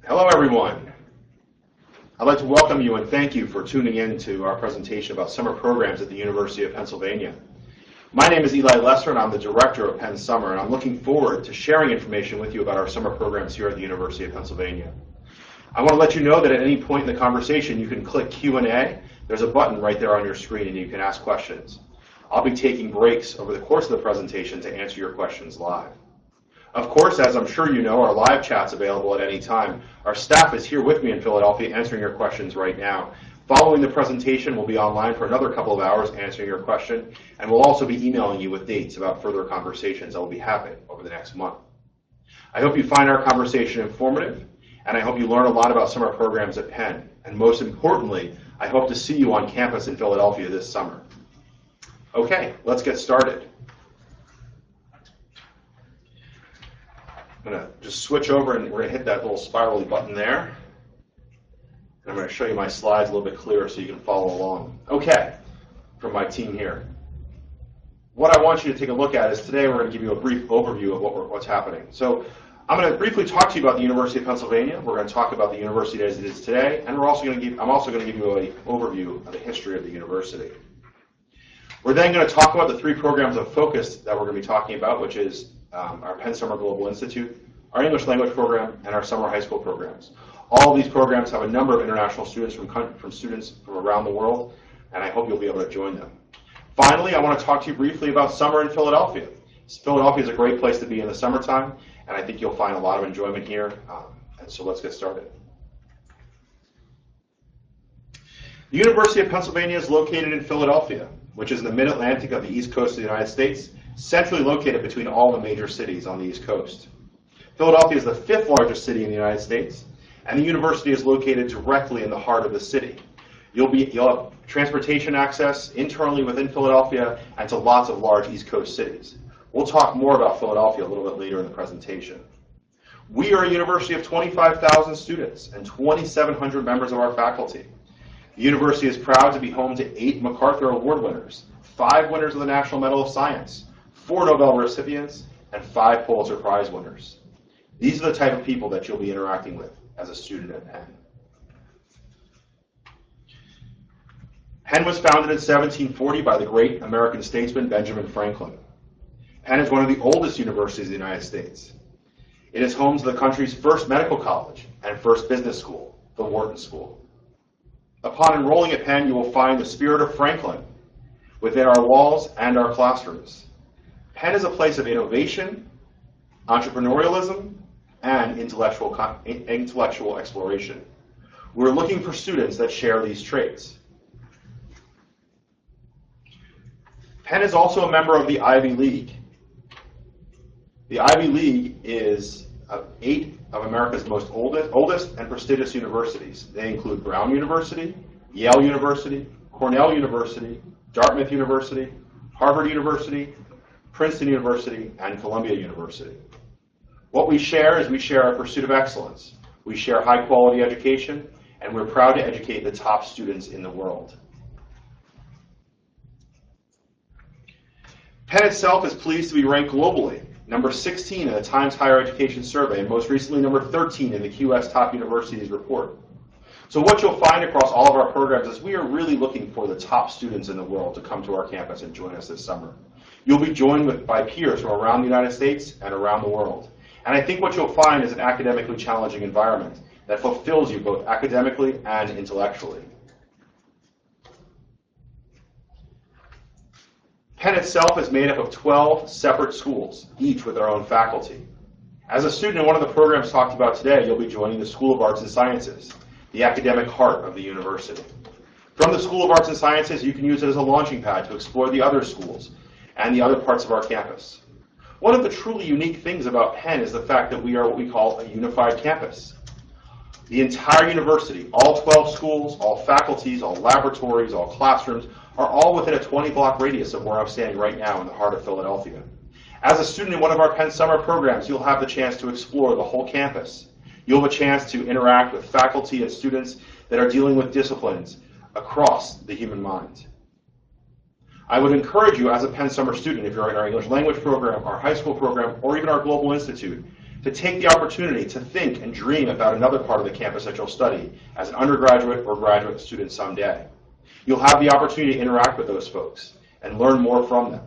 Hello, everyone. I'd like to welcome you and thank you for tuning in to our presentation about summer programs at the University of Pennsylvania. My name is Eli Lesser, and I'm the director of Penn Summer, and I'm looking forward to sharing information with you about our summer programs here at the University of Pennsylvania. I want to let you know that at any point in the conversation, you can click Q&A. There's a button right there on your screen, and you can ask questions. I'll be taking breaks over the course of the presentation to answer your questions live. Of course, as I'm sure you know, our live chat's available at any time. Our staff is here with me in Philadelphia answering your questions right now. Following the presentation, we'll be online for another couple of hours answering your question, and we'll also be emailing you with dates about further conversations that will be happening over the next month. I hope you find our conversation informative, and I hope you learn a lot about summer programs at Penn. And most importantly, I hope to see you on campus in Philadelphia this summer. Okay, let's get started. I'm going to just switch over, and we're going to hit that little spirally button there. And I'm going to show you my slides a little bit clearer so you can follow along. Okay, from my team here. What I want you to take a look at is today we're going to give you a brief overview of what's happening. So I'm going to briefly talk to you about the University of Pennsylvania. We're going to talk about the university as it is today, and I'm also going to give you an overview of the history of the university. We're then going to talk about the three programs of focus that we're going to be talking about, which is our Penn Summer Global Institute, our English language program, and our summer high school programs. All of these programs have a number of international students from students from around the world, and I hope you'll be able to join them. Finally, I want to talk to you briefly about summer in Philadelphia. Philadelphia is a great place to be in the summertime, and I think you'll find a lot of enjoyment here. And so let's get started. The University of Pennsylvania is located in Philadelphia, which is in the mid-Atlantic of the east coast of the United States, centrally located between all the major cities on the East Coast. Philadelphia is the fifth largest city in the United States, and the university is located directly in the heart of the city. You'll have transportation access internally within Philadelphia and to lots of large East Coast cities. We'll talk more about Philadelphia a little bit later in the presentation. We are a university of 25,000 students and 2,700 members of our faculty. The university is proud to be home to 8 MacArthur Award winners, 5 winners of the National Medal of Science, 4 Nobel recipients, and 5 Pulitzer Prize winners. These are the type of people that you'll be interacting with as a student at Penn. Penn was founded in 1740 by the great American statesman Benjamin Franklin. Penn is one of the oldest universities in the United States. It is home to the country's first medical college and first business school, the Wharton School. Upon enrolling at Penn, you will find the spirit of Franklin within our walls and our classrooms. Penn is a place of innovation, entrepreneurialism, and intellectual exploration. We're looking for students that share these traits. Penn is also a member of the Ivy League. The Ivy League is 8 of America's most oldest and prestigious universities. They include Brown University, Yale University, Cornell University, Dartmouth University, Harvard University, Princeton University, and Columbia University. What we share is we share our pursuit of excellence. We share high-quality education, and we're proud to educate the top students in the world. Penn itself is pleased to be ranked globally, number 16 in the Times Higher Education Survey, and most recently number 13 in the QS Top Universities report. So what you'll find across all of our programs is we are really looking for the top students in the world to come to our campus and join us this summer. You'll be joined by peers from around the United States and around the world. And I think what you'll find is an academically challenging environment that fulfills you both academically and intellectually. Penn itself is made up of 12 separate schools, each with their own faculty. As a student in one of the programs talked about today, you'll be joining the School of Arts and Sciences, the academic heart of the university. From the School of Arts and Sciences, you can use it as a launching pad to explore the other schools and the other parts of our campus. One of the truly unique things about Penn is the fact that we are what we call a unified campus. The entire university, all 12 schools, all faculties, all laboratories, all classrooms, are all within a 20-block radius of where I'm standing right now in the heart of Philadelphia. As a student in one of our Penn Summer programs, you'll have the chance to explore the whole campus. You'll have a chance to interact with faculty and students that are dealing with disciplines across the human mind. I would encourage you as a Penn Summer student, if you're in our English language program, our high school program, or even our Global Institute, to take the opportunity to think and dream about another part of the campus that you'll study as an undergraduate or graduate student someday. You'll have the opportunity to interact with those folks and learn more from them.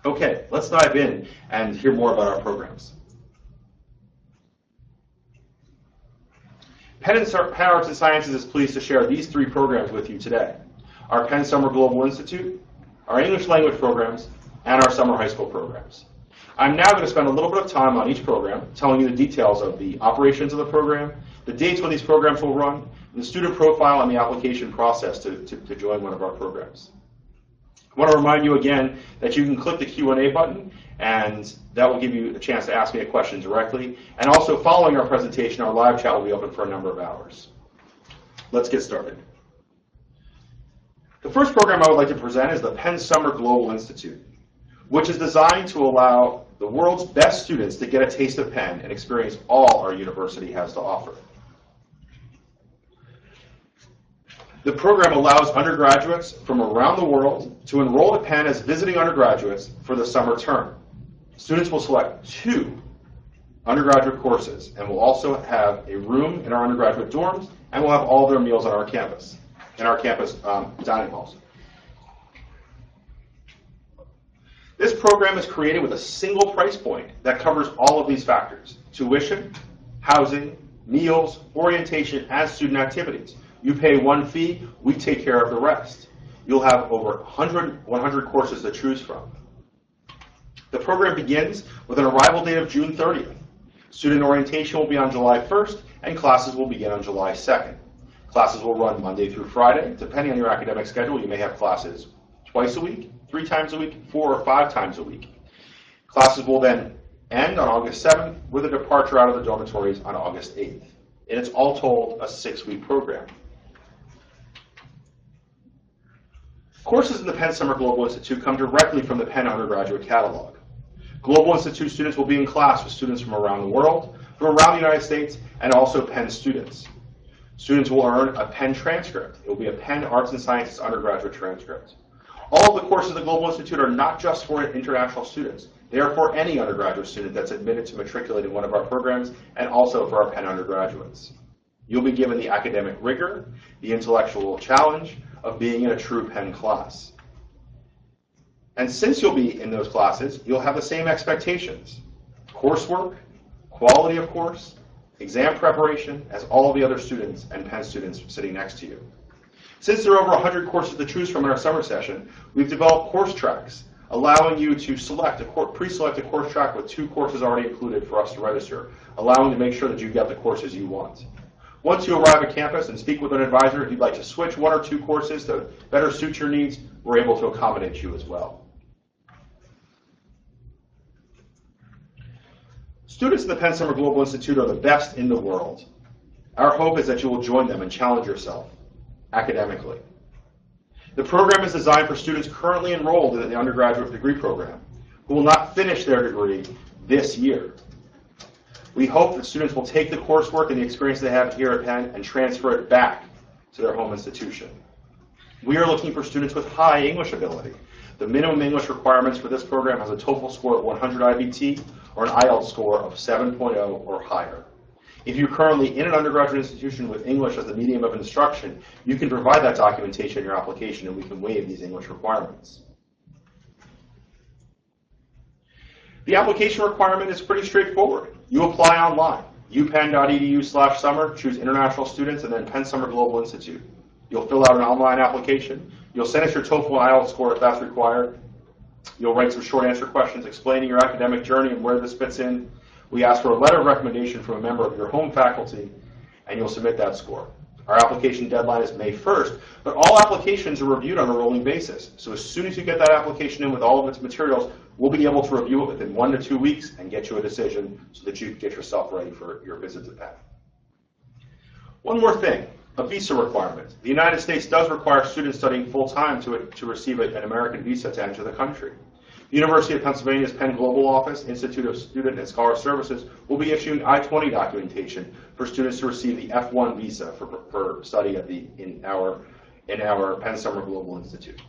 Okay, let's dive in and hear more about our programs. Penn Arts and Sciences is pleased to share these three programs with you today: our Penn Summer Global Institute, our English language programs, and our summer high school programs. I'm now going to spend a little bit of time on each program, telling you the details of the operations of the program, the dates when these programs will run, and the student profile and the application process to join one of our programs. I want to remind you again that you can click the Q&A button, and that will give you a chance to ask me a question directly. And also, following our presentation, our live chat will be open for a number of hours. Let's get started. The first program I would like to present is the Penn Summer Global Institute, which is designed to allow the world's best students to get a taste of Penn and experience all our university has to offer. The program allows undergraduates from around the world to enroll at Penn as visiting undergraduates for the summer term. Students will select 2 undergraduate courses and will also have a room in our undergraduate dorms, and will have all their meals on our campus, in our campus dining halls. This program is created with a single price point that covers all of these factors: tuition, housing, meals, orientation, and student activities. You pay one fee, we take care of the rest. You'll have over 100 courses to choose from. The program begins with an arrival date of June 30th. Student orientation will be on July 1st, and classes will begin on July 2nd. Classes will run Monday through Friday. Depending on your academic schedule, you may have classes twice a week, 3 times a week, 4 or 5 times a week. Classes will then end on August 7th with a departure out of the dormitories on August 8th. And it's all told a 6-week program. Courses in the Penn Summer Global Institute come directly from the Penn undergraduate catalog. Global Institute students will be in class with students from around the world, from around the United States, and also Penn students. Students will earn a Penn transcript. It will be a Penn Arts and Sciences undergraduate transcript. All of the courses at the Global Institute are not just for international students. They are for any undergraduate student that's admitted to matriculate in one of our programs, and also for our Penn undergraduates. You'll be given the academic rigor, the intellectual challenge of being in a true Penn class. And since you'll be in those classes, you'll have the same expectations: coursework, quality of course, exam preparation, as all of the other students and Penn students sitting next to you. Since there are over 100 courses to choose from in our summer session, we've developed course tracks, allowing you to pre-select a course track with 2 courses already included for us to register, allowing to make sure that you get the courses you want. Once you arrive at campus and speak with an advisor, if you'd like to switch 1 or 2 courses to better suit your needs, we're able to accommodate you as well. Students in the Penn Summer Global Institute are the best in the world. Our hope is that you will join them and challenge yourself academically. The program is designed for students currently enrolled in the undergraduate degree program who will not finish their degree this year. We hope that students will take the coursework and the experience they have here at Penn and transfer it back to their home institution. We are looking for students with high English ability. The minimum English requirements for this program has a TOEFL score of 100 IBT or an IELTS score of 7.0 or higher. If you're currently in an undergraduate institution with English as the medium of instruction, you can provide that documentation in your application, and we can waive these English requirements. The application requirement is pretty straightforward. You apply online. upenn.edu/summer, choose international students, and then Penn Summer Global Institute. You'll fill out an online application. You'll send us your TOEFL and IELTS score if that's required. You'll write some short answer questions explaining your academic journey and where this fits in. We ask for a letter of recommendation from a member of your home faculty, and you'll submit that score. Our application deadline is May 1st, but all applications are reviewed on a rolling basis. So as soon as you get that application in with all of its materials, we'll be able to review it within 1 to 2 weeks and get you a decision so that you can get yourself ready for your visit to Penn. One more thing, a visa requirement. The United States does require students studying full-time to receive an American visa to enter the country. The University of Pennsylvania's Penn Global Office, Institute of Student and Scholar Services, will be issuing I-20 documentation for students to receive the F1 visa for study in our Penn Summer Global Institute.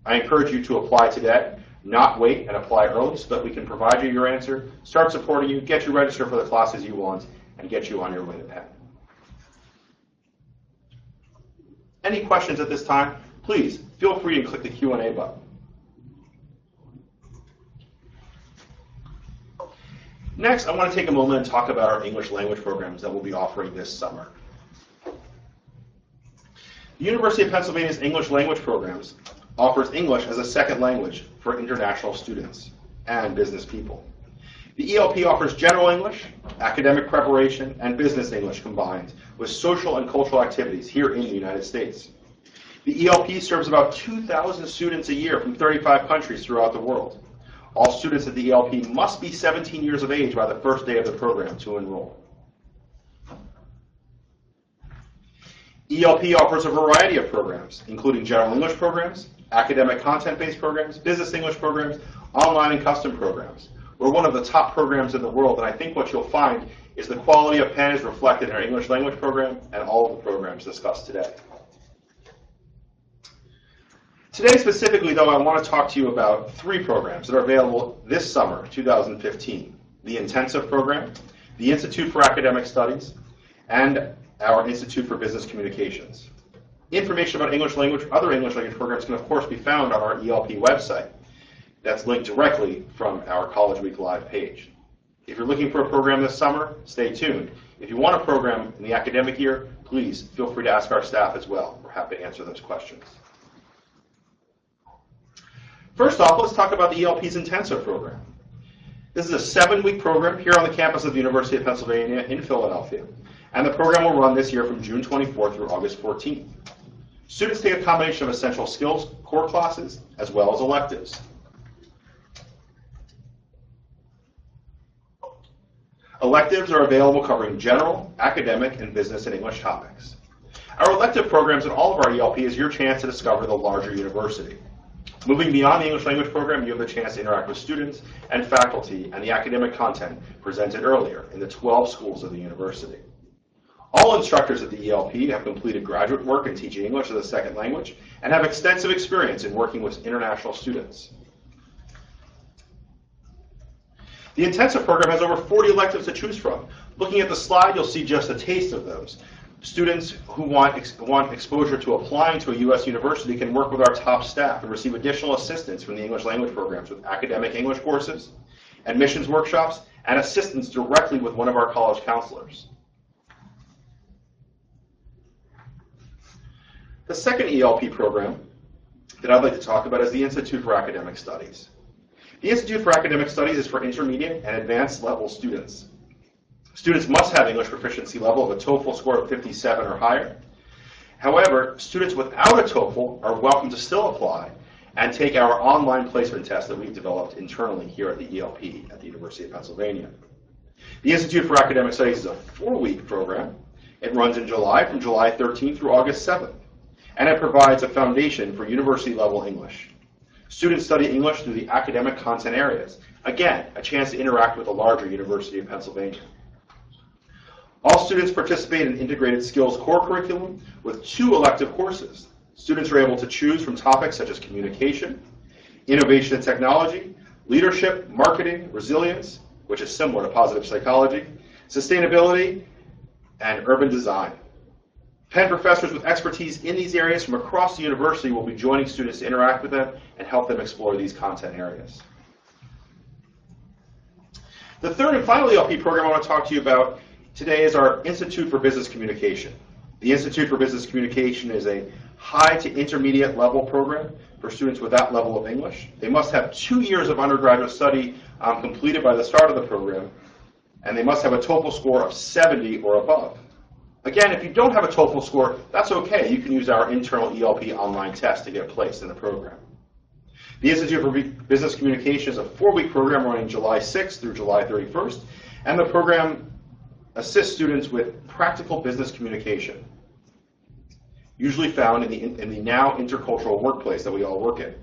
I encourage you to apply today. not wait and apply early so that we can provide you your answer, start supporting you, get you registered for the classes you want, and get you on your way to Penn. Any questions at this time? Please feel free to click the Q&A button. Next, I want to take a moment and talk about our English language programs that we'll be offering this summer. The University of Pennsylvania's English language programs offers English as a second language for international students and business people. The ELP offers general English, academic preparation, and business English combined with social and cultural activities here in the United States. The ELP serves about 2,000 students a year from 35 countries throughout the world. All students at the ELP must be 17 years of age by the first day of the program to enroll. ELP offers a variety of programs, including general English programs, academic content-based programs, business English programs, online and custom programs. We're one of the top programs in the world, and I think what you'll find is the quality of Penn is reflected in our English language program and all of the programs discussed today. Today specifically, though, I want to talk to you about 3 programs that are available this summer, 2015. The Intensive Program, the Institute for Academic Studies, and our Institute for Business Communications. Information about English language, other English language programs can of course be found on our ELP website. That's linked directly from our College Week Live page. If you're looking for a program this summer, stay tuned. If you want a program in the academic year, please feel free to ask our staff as well. We're happy to answer those questions. First off, let's talk about the ELP's Intensive Program. This is a 7-week program here on the campus of the University of Pennsylvania in Philadelphia, and the program will run this year from June 24th through August 14th. Students take a combination of essential skills core classes as well as electives. Electives are available covering general, academic, and business and English topics. Our elective programs in all of our ELP is your chance to discover the larger university. Moving beyond the English language program, you have the chance to interact with students and faculty and the academic content presented earlier in the 12 schools of the university. All instructors at the ELP have completed graduate work in teaching English as a second language and have extensive experience in working with international students. The Intensive Program has over 40 electives to choose from. Looking at the slide, you'll see just a taste of those. Students who want exposure to applying to a U.S. university can work with our top staff and receive additional assistance from the English language programs with academic English courses, admissions workshops, and assistance directly with one of our college counselors. The second ELP program that I'd like to talk about is the Institute for Academic Studies. The Institute for Academic Studies is for intermediate and advanced level students. Students must have English proficiency level of a TOEFL score of 57 or higher. However, students without a TOEFL are welcome to still apply and take our online placement test that we've developed internally here at the ELP at the University of Pennsylvania. The Institute for Academic Studies is a 4-week program. It runs in July from July 13th through August 7th, and it provides a foundation for university-level English. Students study English through the academic content areas. Again, a chance to interact with the larger University of Pennsylvania. All students participate in integrated skills core curriculum with 2 elective courses. Students are able to choose from topics such as communication, innovation and technology, leadership, marketing, resilience, which is similar to positive psychology, sustainability, and urban design. Penn professors with expertise in these areas from across the university will be joining students to interact with them and help them explore these content areas. The third and final ELP program I want to talk to you about today is our Institute for Business Communication. The Institute for Business Communication is a high to intermediate level program for students with that level of English. They must have 2 years of undergraduate study completed by the start of the program, and they must have a TOEFL score of 70 or above. Again, if you don't have a TOEFL score, that's okay. You can use our internal ELP online test to get placed in the program. The Institute for Business Communication is a 4-week program running July 6th through July 31st, and the program assists students with practical business communication, usually found in the now intercultural workplace that we all work in.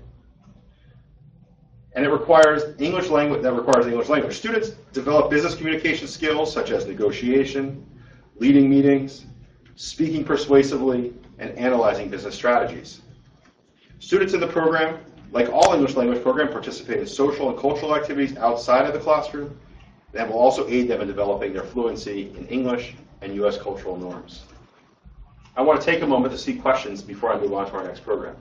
And it requires English language. Students develop business communication skills such as negotiation, leading meetings, speaking persuasively, and analyzing business strategies. Students in the program like all English language programs, participate in social and cultural activities outside of the classroom that will also aid them in developing their fluency in English and U.S. cultural norms. I want to take a moment to see questions before I move on to our next program.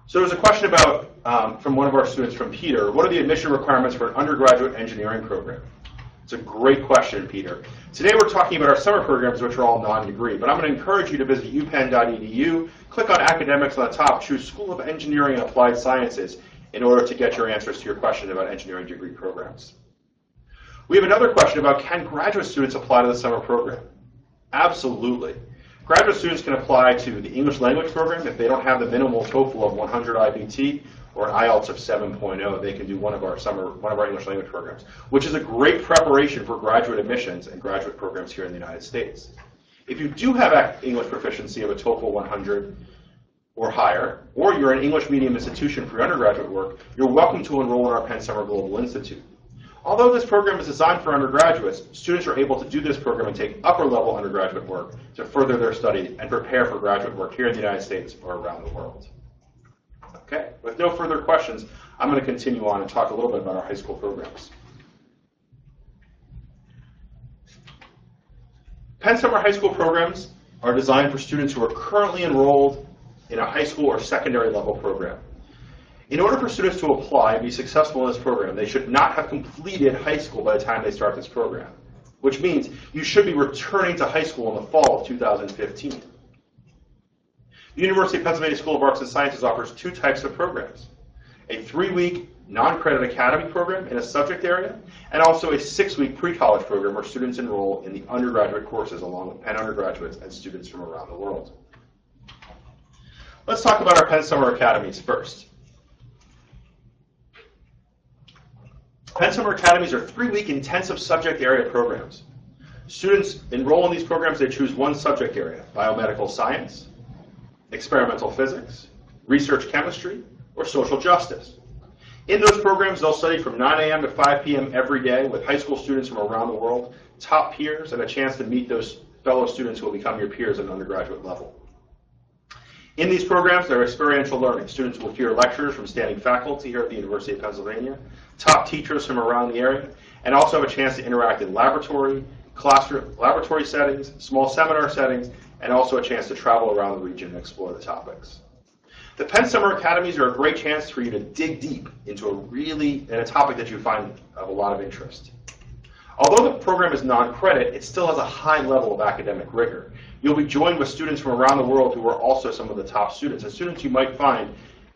So there's a question about, from one of our students, from Peter, what are the admission requirements for an undergraduate engineering program? It's a great question, Peter. Today we're talking about our summer programs, which are all non-degree, but I'm going to encourage you to visit upenn.edu, click on academics on the top, choose School of Engineering and Applied Sciences in order to get your answers to your question about engineering degree programs. We have another question about, can graduate students apply to the summer program? Absolutely. Graduate students can apply to the English language program if they don't have the minimal TOEFL of 100 IBT or an IELTS of 7.0. They can do one of our English language programs, which is a great preparation for graduate admissions and graduate programs here in the United States. If you do have English proficiency of a TOEFL 100 or higher, or you're an English medium institution for your undergraduate work, you're welcome to enroll in our Penn Summer Global Institute. Although this program is designed for undergraduates, students are able to do this program and take upper-level undergraduate work to further their study and prepare for graduate work here in the United States or around the world. Okay, with no further questions, I'm going to continue on and talk a little bit about our high school programs. Penn Summer high school programs are designed for students who are currently enrolled in a high school or secondary level program. In order for students to apply and be successful in this program, they should not have completed high school by the time they start this program, which means you should be returning to high school in the fall of 2015. The University of Pennsylvania School of Arts and Sciences offers two types of programs: a 3-week non-credit academy program in a subject area, and also a 6-week pre-college program where students enroll in the undergraduate courses along with Penn undergraduates and students from around the world. Let's talk about our Penn Summer Academies first. Penn Summer Academies are 3-week intensive subject area programs. Students enroll in these programs, they choose one subject area: biomedical science, experimental physics, research chemistry, or social justice. In those programs, they'll study from 9 a.m. to 5 p.m. every day with high school students from around the world, top peers, and a chance to meet those fellow students who will become your peers at an undergraduate level. In these programs, there are experiential learning. Students will hear lectures from standing faculty here at the University of Pennsylvania, top teachers from around the area, and also have a chance to interact in laboratory settings, small seminar settings, and also a chance to travel around the region and explore the topics. The Penn Summer Academies are a great chance for you to dig deep into a topic that you find of a lot of interest. Although the program is non-credit, it still has a high level of academic rigor. You'll be joined with students from around the world who are also some of the top students, and students you might find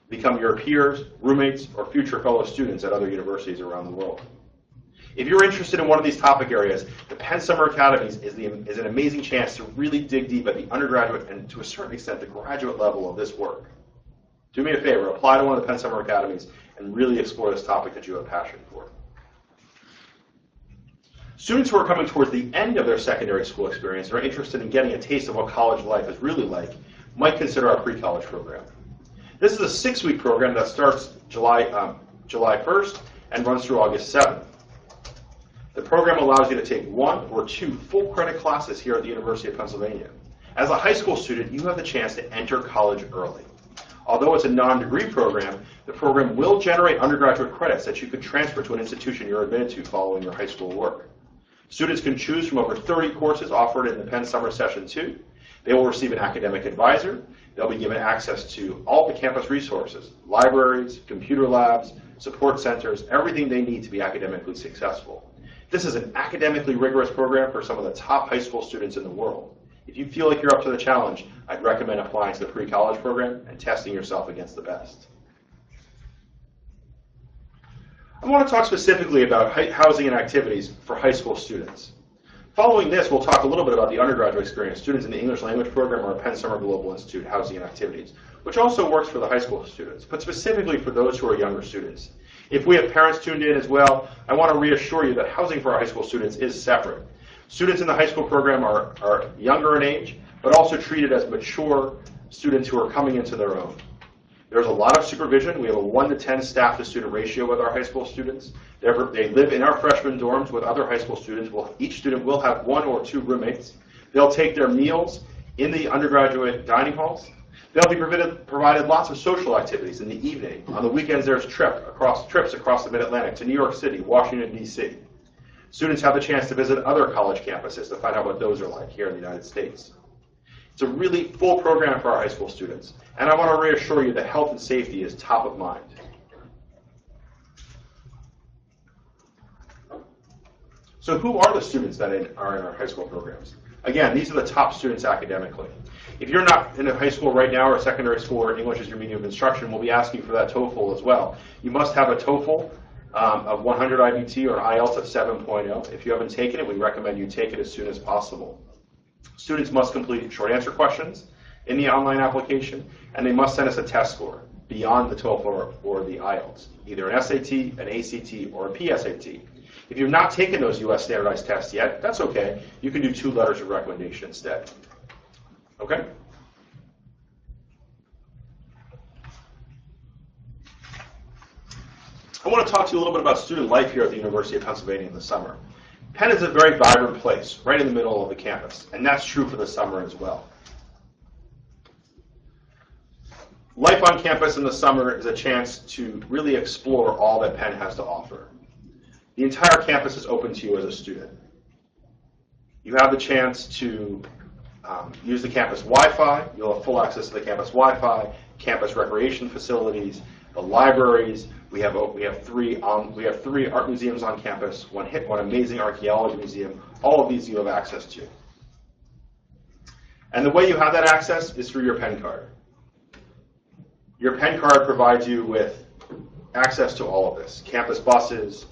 become your peers, roommates, or future fellow students at other universities around the world. If you're interested in one of these topic areas, the Penn Summer Academies is an amazing chance to really dig deep at the undergraduate and, to a certain extent, the graduate level of this work. Do me a favor, apply to one of the Penn Summer Academies and really explore this topic that you have a passion for. Students who are coming towards the end of their secondary school experience and are interested in getting a taste of what college life is really like might consider our pre-college program. This is a 6-week program that starts July 1st and runs through August 7th. The program allows you to take 1 or 2 full credit classes here at the University of Pennsylvania. As a high school student, you have the chance to enter college early. Although it's a non-degree program, the program will generate undergraduate credits that you could transfer to an institution you're admitted to following your high school work. Students can choose from over 30 courses offered in the Penn Summer Session 2. They will receive an academic advisor. They'll be given access to all the campus resources: libraries, computer labs, support centers, everything they need to be academically successful. This is an academically rigorous program for some of the top high school students in the world. If you feel like you're up to the challenge, I'd recommend applying to the pre-college program and testing yourself against the best. I want to talk specifically about housing and activities for high school students. Following this, we'll talk a little bit about the undergraduate experience, students in the English language program or Penn Summer Global Institute housing and activities, which also works for the high school students, but specifically for those who are younger students. If we have parents tuned in as well, I want to reassure you that housing for our high school students is separate. Students in the high school program are younger in age, but also treated as mature students who are coming into their own. There's a lot of supervision. We have a 1 to 10 staff-to-student ratio with our high school students. They live in our freshman dorms with other high school students. Each student will have 1 or 2 roommates. They'll take their meals In the undergraduate dining halls, they'll be provided lots of social activities in the evening. On the weekends, there's trips across the Mid-Atlantic to New York City, Washington, D.C. Students have the chance to visit other college campuses to find out what those are like here in the United States. It's a really full program for our high school students, and I want to reassure you that health and safety is top of mind. So who are the students that are in our high school programs? Again, these are the top students academically. If you're not in a high school right now or secondary school where English is your medium of instruction, we'll be asking for that TOEFL as well. You must have a TOEFL of 100 IBT or an IELTS of 7.0. If you haven't taken it, we recommend you take it as soon as possible. Students must complete short answer questions in the online application, and they must send us a test score beyond the TOEFL or the IELTS, either an SAT, an ACT, or a PSAT. If you've not taken those U.S. standardized tests yet, that's okay. You can do 2 letters of recommendation instead. Okay? I want to talk to you a little bit about student life here at the University of Pennsylvania in the summer. Penn is a very vibrant place, right in the middle of the campus, and that's true for the summer as well. Life on campus in the summer is a chance to really explore all that Penn has to offer. The entire campus is open to you as a student. You have the chance to use the campus Wi-Fi. You'll have full access to the campus Wi-Fi, campus recreation facilities, the libraries. We have 3 art museums on campus, one amazing archaeology museum. All of these you have access to. And the way you have that access is through your Penn card. Your Penn card provides you with access to all of this: campus buses,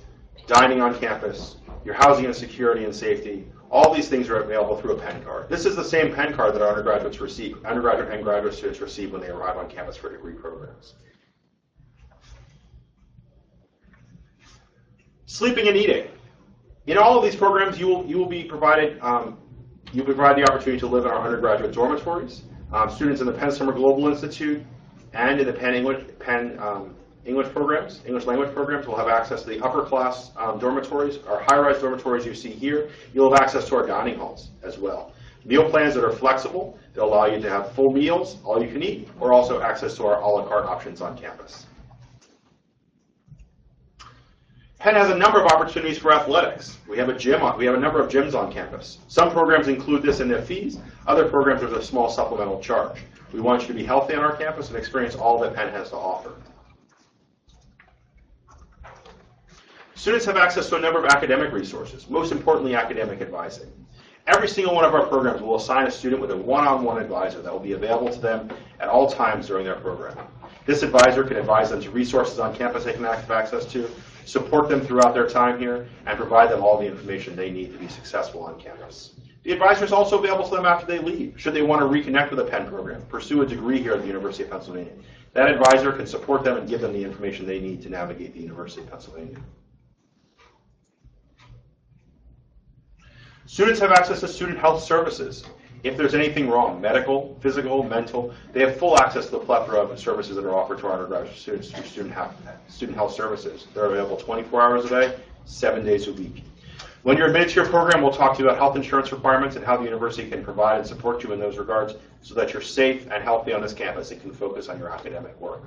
dining on campus, your housing and security and safety. All these things are available through a Penn card. This is the same Penn card that our undergraduate and graduate students receive when they arrive on campus for degree programs. Sleeping and eating. In all of these programs, you will be provided the opportunity to live in our undergraduate dormitories. Students in the Penn Summer Global Institute and in the Penn English language programs will have access to the upper class dormitories. Our high-rise dormitories you see here, you'll have access to our dining halls as well. Meal plans that are flexible, they'll allow you to have full meals, all you can eat, or also access to our a la carte options on campus. Penn has a number of opportunities for athletics. We have a number of gyms on campus. Some programs include this in their fees. Other programs there's a small supplemental charge. We want you to be healthy on our campus and experience all that Penn has to offer. Students have access to a number of academic resources, most importantly academic advising. Every single one of our programs will assign a student with a one-on-one advisor that will be available to them at all times during their program. This advisor can advise them to resources on campus they can have access to, support them throughout their time here, and provide them all the information they need to be successful on campus. The advisor is also available to them after they leave, should they want to reconnect with a Penn program, pursue a degree here at the University of Pennsylvania. That advisor can support them and give them the information they need to navigate the University of Pennsylvania. Students have access to student health services. If there's anything wrong, medical, physical, mental, they have full access to the plethora of services that are offered to our undergraduate students through student health services. They're available 24 hours a day, 7 days a week. When you're admitted to your program, we'll talk to you about health insurance requirements and how the university can provide and support you in those regards so that you're safe and healthy on this campus and can focus on your academic work.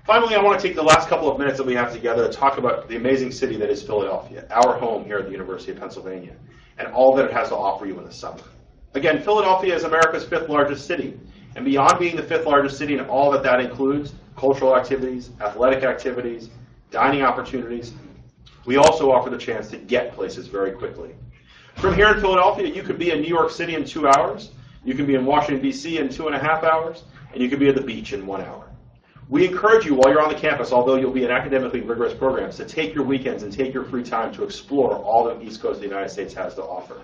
Finally, I want to take the last couple of minutes that we have together to talk about the amazing city that is Philadelphia, our home here at the University of Pennsylvania, and all that it has to offer you in the summer. Again, Philadelphia is America's 5th largest city, and beyond being the 5th largest city and all that includes, cultural activities, athletic activities, dining opportunities, we also offer the chance to get places very quickly. From here in Philadelphia, you could be in New York City in 2 hours, you can be in Washington, D.C. in 2.5 hours, and you can be at the beach in 1 hour. We encourage you while you're on the campus, although you'll be in academically rigorous programs, to take your weekends and take your free time to explore all the East Coast of the United States has to offer.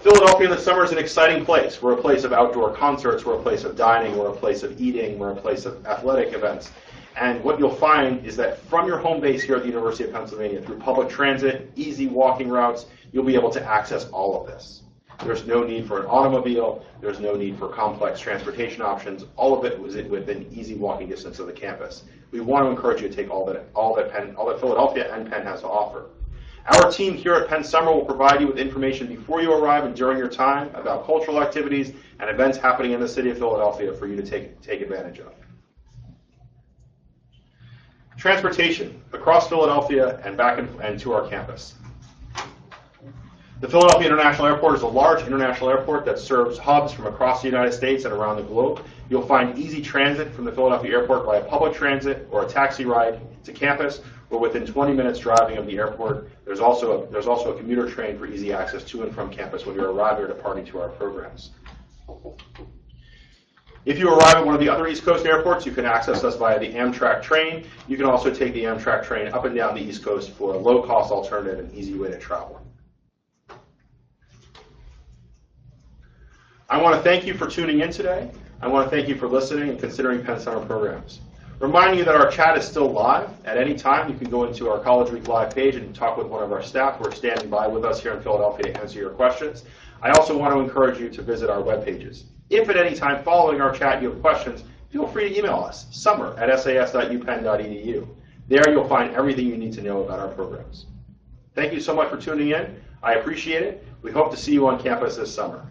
Philadelphia in the summer is an exciting place. We're a place of outdoor concerts, we're a place of dining, we're a place of eating, we're a place of athletic events. And what you'll find is that from your home base here at the University of Pennsylvania, through public transit, easy walking routes, you'll be able to access all of this. There's no need for an automobile. There's no need for complex transportation options. All of it was within easy walking distance of the campus. We want to encourage you to take all that Philadelphia and Penn has to offer. Our team here at Penn Summer will provide you with information before you arrive and during your time about cultural activities and events happening in the city of Philadelphia for you to take advantage of. Transportation across Philadelphia and back and to our campus. The Philadelphia International Airport is a large international airport that serves hubs from across the United States and around the globe. You'll find easy transit from the Philadelphia Airport via public transit or a taxi ride to campus, or within 20 minutes driving of the airport. There's also a commuter train for easy access to and from campus when you arrive or departing to our programs. If you arrive at one of the other East Coast airports, you can access us via the Amtrak train. You can also take the Amtrak train up and down the East Coast for a low-cost alternative and easy way to travel. I want to thank you for tuning in today. I want to thank you for listening and considering Penn Summer programs. Reminding you that our chat is still live. At any time, you can go into our College Week Live page and talk with one of our staff who are standing by with us here in Philadelphia to answer your questions. I also want to encourage you to visit our web pages. If at any time following our chat you have questions, feel free to email us, summer@sas.upenn.edu. There you'll find everything you need to know about our programs. Thank you so much for tuning in. I appreciate it. We hope to see you on campus this summer.